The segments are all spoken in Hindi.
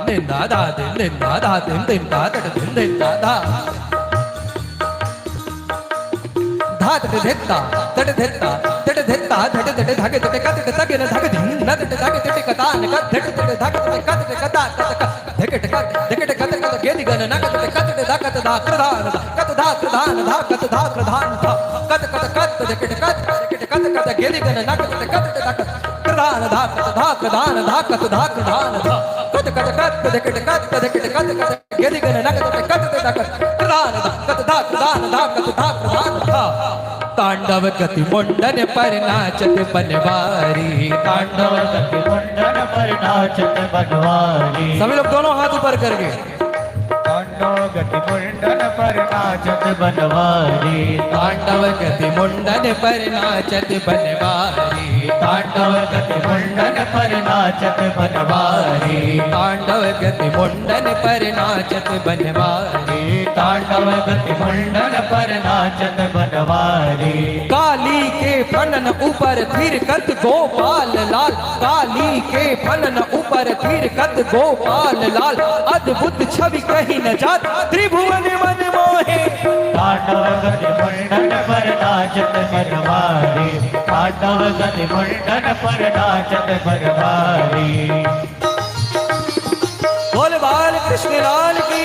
दिन दा दा दिन दा दा दिन दा दिन दा दा धा तट धेत्ता तट धेत्ता तट धेत्ता धट तट धागे तट कत तट तगे न धागे दिन न तट धागे तट कता न कत धट तट धागे तट कत तट कता धकट कत धकट कत कत गेदि गन न कत कत तट धा कत धा प्रधान कत धा प्रधान धा कत धा प्रधान धा कत कत कत धकट कत कत गेदि गन न कत कत तट प्रधान धा कत धा प्रधान धा कत धा प्रधान धा कत कत कत धकट कत गेदि गन न कत कत तट प्रधान धा कत धा प्रधान धा कत धा प्रधान धा तांडव गति मुंडन पर नाचत बनवारी तांडव गति मुंडन पर नाचत बनवारी सभी लोग दोनों हाथ ऊपर करके तांडव गति मुंडन पर नाचत बनवारी तांडव गति मुंडन पर नाचत बनवारी तांडव गति मुंडन पर नाचत बनवारी तांडव गति मुंडन पर नाचत बनवारी तांडव गति मुंडन पर नाचत बनवारी काली के फनन ऊपर फिर कत गोपाल लाल काली के फनन ऊपर फिर कत गोपाल लाल अद्भुत छवि कहीं न जात त्रिभुवन मन मोहे तांडव गति मुंडन पर नाचत बनवारी तांडव गति मुंडन पर नाचत बनवारी बोल बाल कृष्ण लाल की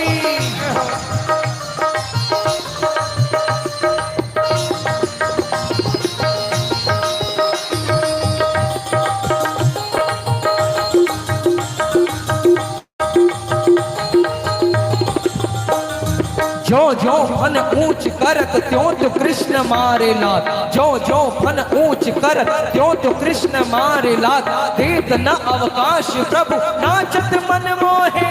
जो जो फन ऊंच करत त्यों तो कृष्ण मारे लात जो जो फन ऊंच करत त्यों तो कृष्ण मारे लात देत न अवकाश प्रभु नाचत मन मोहे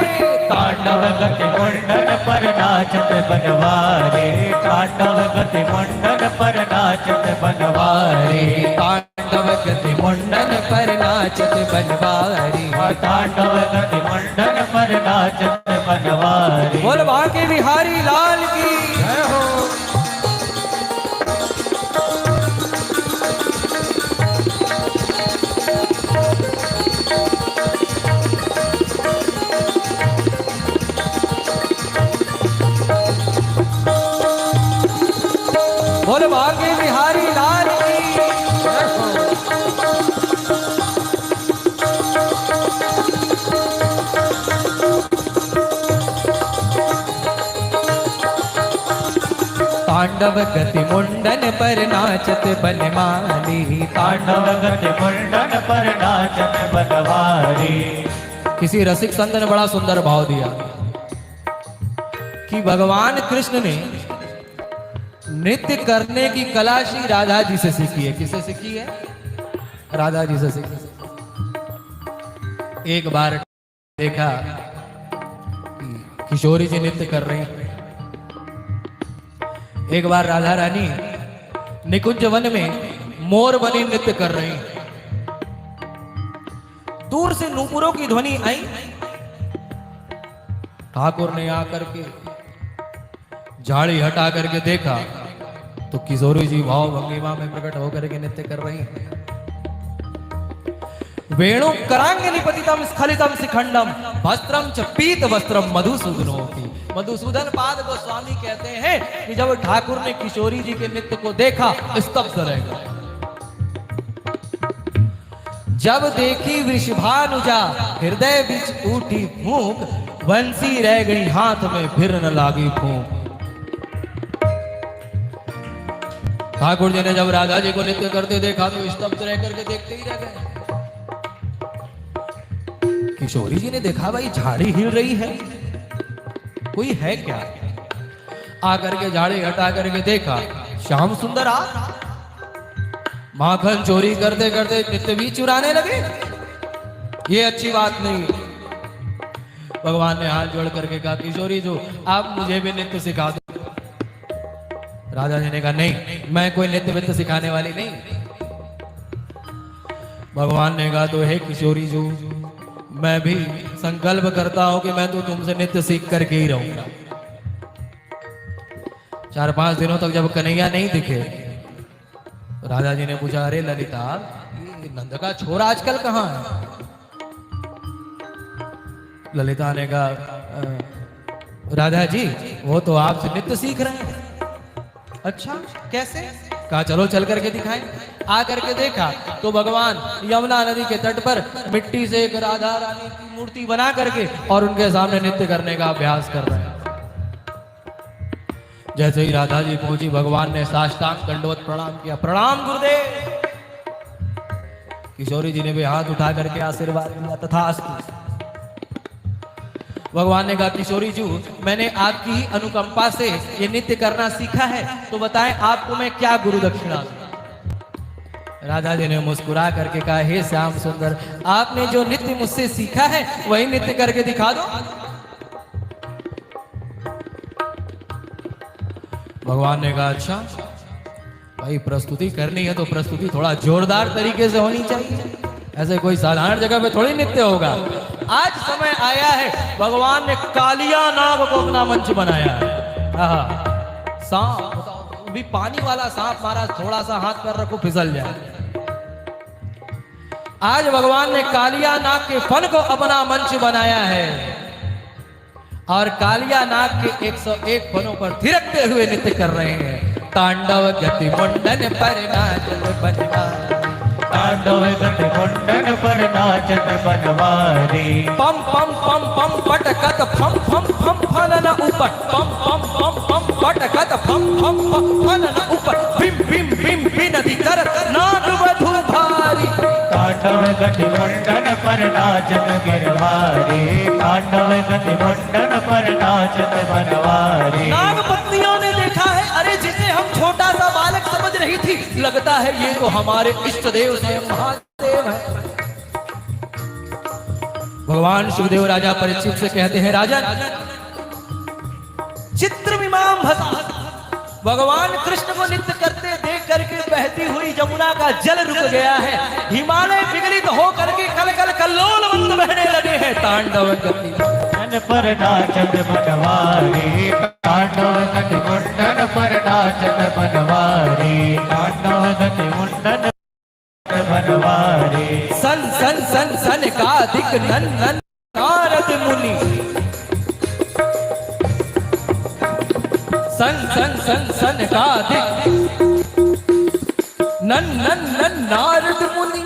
तांडव गति मुंडन पर नाचत बनवारी तांडव गति मुंडन पर नाचत बनवारी तांडव गति मुंडन पर नाचत बनवारी तांडव गति मुंडन पर नाचत बनवारी बोल भाग्य बिहारी लाल की जय हो बोल भाग्य बिहारी लाल की जय हो तांडव गति मुंडन पर नाचत बनवारी तांडव गति मुंडन पर नाचत बनवारी किसी रसिक संत ने बड़ा सुंदर भाव दिया कि भगवान कृष्ण ने नृत्य करने की कला श्री राधा जी से सीखी है। किससे सीखी है? राधा जी से सीखी। एक बार देखा किशोरी जी नृत्य कर रही हैं। एक बार राधा रानी निकुंज वन में मोर बनी नृत्य कर रही हैं। दूर से नूपुरों की ध्वनि आई। ठाकुर ने आकर के झाड़ी हटा करके देखा तो किशोरी जी भाव भंगिमा में प्रकट होकर के नृत्य कर रही हैं। वेणु करांगिनी पतितम स्खलितम शिखंडम वस्त्रम च पीत वस्त्रम मधुसूदनोपि। मधुसूदन पाद गोस्वामी कहते हैं कि जब ठाकुर ने किशोरी जी के नृत्य को देखा स्तब्ध रह गए। जब देखी वृषभानुजा हृदय बीच उठी फूंक बंसी रह गई हाथ में फिर न लागी फूंक। ठाकुर जी ने जब राधा जी को नृत्य करते देखा तो स्तब्ध रह करके देखते ही रह गए। किशोरी जी ने देखा भाई झाड़ी हिल रही है, कोई है क्या? आकर के झाड़ी हटा करके देखा श्याम सुंदर आ माखन चोरी करते करते नृत्य भी चुराने लगे। ये अच्छी बात नहीं। भगवान ने हाथ जोड़ करके कहा किशोरी जो आप मुझे भी नृत्य सिखा दो। राजा जी ने कहा नहीं, मैं कोई नृत्य वित्त सिखाने वाली नहीं। भगवान ने कहा तो हे किशोरी जो मैं भी संकल्प करता हूं कि मैं तो तुमसे नृत्य सीख करके ही रहूंगा। 4-5 दिनों तक जब कन्हैया नहीं दिखे तो राजा जी ने पूछा अरे ललिता नंद का छोरा आजकल कहां है? ललिता ने कहा राधा जी वो तो आपसे नृत्य सीख रहे हैं। अच्छा कैसे? कहा चलो चल करके दिखाएं। आ करके देखा तो भगवान यमुना नदी के तट पर मिट्टी से एक राधा रानी की मूर्ति बना करके और उनके सामने नृत्य करने का अभ्यास कर रहे हैं। जैसे ही राधा जी पहुंची भगवान ने साष्टांग दंडवत प्रणाम किया। प्रणाम गुरुदेव। किशोरी जी ने भी हाथ उठा करके आशीर्वाद दिया। तथास्तु। भगवान ने कहा किशोरी जी मैंने आपकी ही अनुकंपा से ये नृत्य करना सीखा है, तो बताएं आपको मैं क्या गुरु दक्षिणा दूं? राधा जी ने मुस्कुरा करके कहा हे श्याम सुंदर आपने जो नृत्य मुझसे सीखा है वही नृत्य करके दिखा दो। भगवान ने कहा अच्छा भाई प्रस्तुति करनी है तो प्रस्तुति थोड़ा जोरदार तरीके से होनी चाहिए, ऐसे कोई साधारण जगह पे थोड़ी नृत्य होगा। आज समय आया है भगवान ने कालिया नाग को अपना मंच बनाया है। सांप भी पानी वाला सांप मारा, थोड़ा सा हाथ पर रखो फिसल जाए। आज भगवान ने कालिया नाग के फन को अपना मंच बनाया है और कालिया नाग के 101 फनों पर थिरकते हुए नृत्य कर रहे हैं। तांडव गति मुंडन पर नाचत बनवारी, तांडव गति मुंडन पर नाचत बनवारी। पम पम पम पम पटकत फम फम फम फलन ऊपर, पम पम पम पम पटकत फम फम फम फलन ऊपर। बिम बिम बिम बिनती करत नाग वधु भारी। तांडव गति मुंडन पर नाचत गिरवारी, तांडव गति मुंडन पर नाचत बनवारी। नाग पत्नियों ने देखा है अरे जिसे हम छोटा सा बालक समझ रही थी, लगता है ये तो हमारे इष्ट देव से महादेव है। भगवान सुखदेव राजा परीक्षित से कहते हैं राजन चित्रमिमां भसा। भगवान कृष्ण को नृत्य करते देख करके बहती हुई यमुना का जल रुक गया है। हिमालय विगलित हो करके कल कल कल्लोल बहने लगे हैं। तांडव गति मुंडन पर नाचत बनवारी, तांडव गति मुंडन पर नाचत बनवारी, तांडव गति मुंडन बनवारी। सन सन सन सन का दिक नन नन नारद मुनि, सन सन सन सन का दिक नन नन नन नारद मुनि,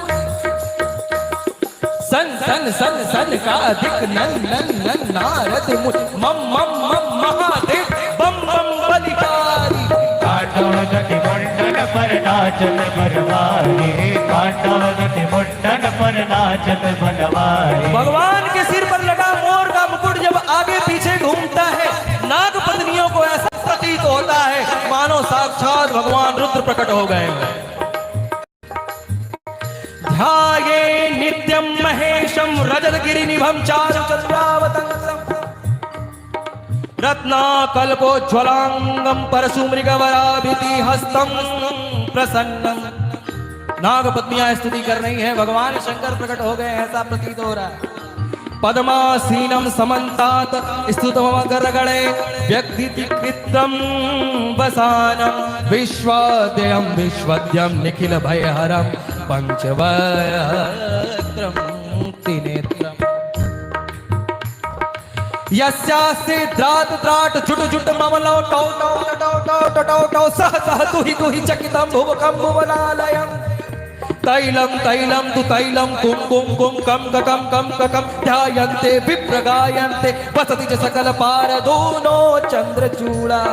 सन सन सन सन का दिक नन नन नन नारद मुनि। मम मम मम महादेव बम बम बलिहारी। तांडव गति मुंडन पर नाचत बनवारी, तांडव गति मुंडन पर नाचत बनवारी। भगवान के सिर पर लगा मोर का मुकुट जब आगे पीछे घूमता है, नाग पत्नियों को ऐसा प्रतीत होता है मानो साक्षात भगवान रुद्र प्रकट हो गए। ध्याये नित्यं महेशं रजतगिरि निभं चारु चंद्रावतंसं, रत्नाकल्पोज्ज्वलांगं परशुमृगवराभिति हस्तं प्रसन्नं। नाग पत्नियां स्तुति कर रही हैं, भगवान शंकर प्रकट हो गए ऐसा प्रतीत हो रहा है। पद्मासीनं समन्तात स्तुतमगरगणे व्यक्तिकृतं वसानं, विश्वद्यं विश्वद्यं निखिल भयहरं पंचवक्त्रं त्रिनेत्रम्। यस्यास्ति द्रात द्राट जुट जुट ममलौ टौ टौ टौ टौ टौ टौ सह सह तुहि तुहि चकितं भुवकं भुवनालयम्। तैलं तैलं तु तैलं कुं कुं कुं कं ककं कं ककं ध्यायन्ते विप्रगायन्ते वसति च सकल पारदूनो चन्द्रचूड़ा।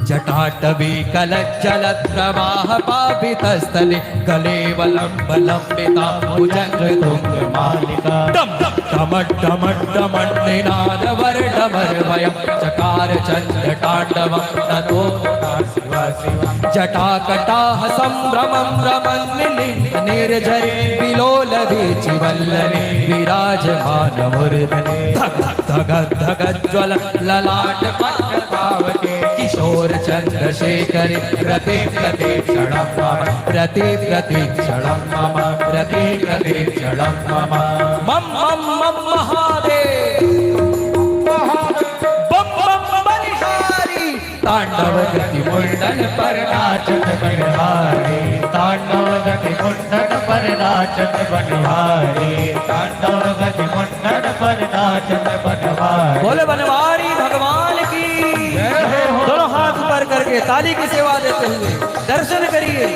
जटाटवी कलज्जलप्रवाह पावितस्थले कलेवलम्बलम्बिता भुजङ्गतुङ्गमालिका। डमड्डमड्डमड्निनादवर्डमर्वयं चकार चन्द्रताण्डवं ततो शिव शिव। जटाकटाः सम्भ्रमं रमन्निर्झरे विलोलवीचिवल्लले विराजमानमूर्धने। धगज्ज्वल ललाटपट्टपावके किशोर चंद्रशेखरे प्रति प्रतीक्षणं मम, प्रति प्रतीक्षणं मम, प्रति प्रतीक्षणं मम। मम मम मम महादेव बम बम बलिहारी। तांडव गति मुंडन पर नाचत बनवारी, तांडव गति मुंडन पर नाचत बनवारी, तांडव गति मुंडन पर नाचत बनवारी बोले बनवारी भगवान की दोनों हाथ ऊपर करके ताली की सेवा देते हुए दर्शन करिए।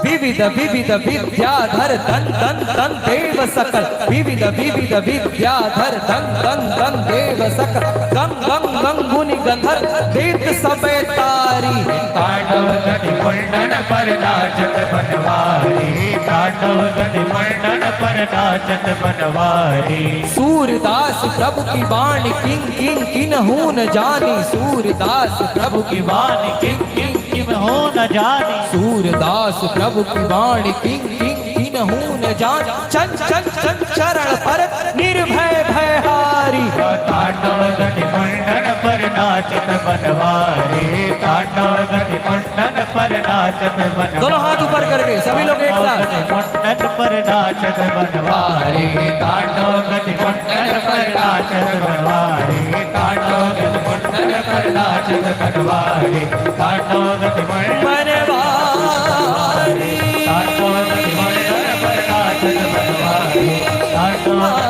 विविध विविध विद्याधर धन धन धन देव सकल विविध विविध विद्याधर धन धन धन देव सकल गंग गंग गंगुनि गंधर दीप्त सबे तारी तांडव गति मंडन पर नाचत बनवारी तांडव गति मंडन पर नाचत बनवारी सूरदास प्रभु की वाणी किंग किंग किन्हू न जानी सूरदास प्रभु की वाणी किंग किंग किम हो न जानी सूरदास प्रभु की वाणी किंग किंग किन्हू न जानी चन चन चन चरण पर निर्भय भयहारी तांडव गति मंडन पर नाचत बनवारी तांडव गति मंडन पर नाचत बनवारी दोनों हाथ ऊपर करके सभी लोग एक साथ मंडन पर नाचत बनवारी तांडव गति मंडन पर नाचत बनवारी तांडव गति मंडन पर नाचत बनवारी तांडव गति मंडन बनवारी तांडव गति मंडन पर नाचत बनवारी तांडव गति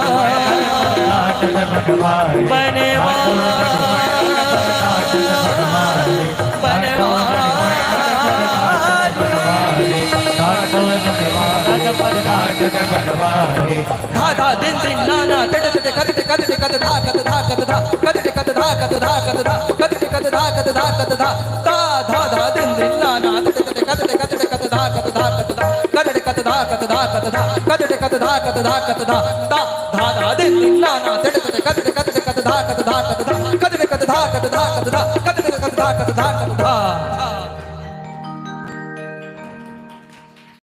मंडन पर नाचत बनवारी धाधा दिन दिन नाना तट तट कत कत कत धा कत धा कत धा कत कत धा कत धा कत धा कत कत धा कत धा कत धा ता धा धा दिन दिन नाना तट तट कत कत कत धा कत धा कत धा कत कत धा कत धा कत धा कत कत धा कत धा कत धा ता धा धा दिन दिन नाना तट तट कत कत धा कत धा कत धा कत कत धा कत धा कत धा कत धा कत धा कत धा कत धा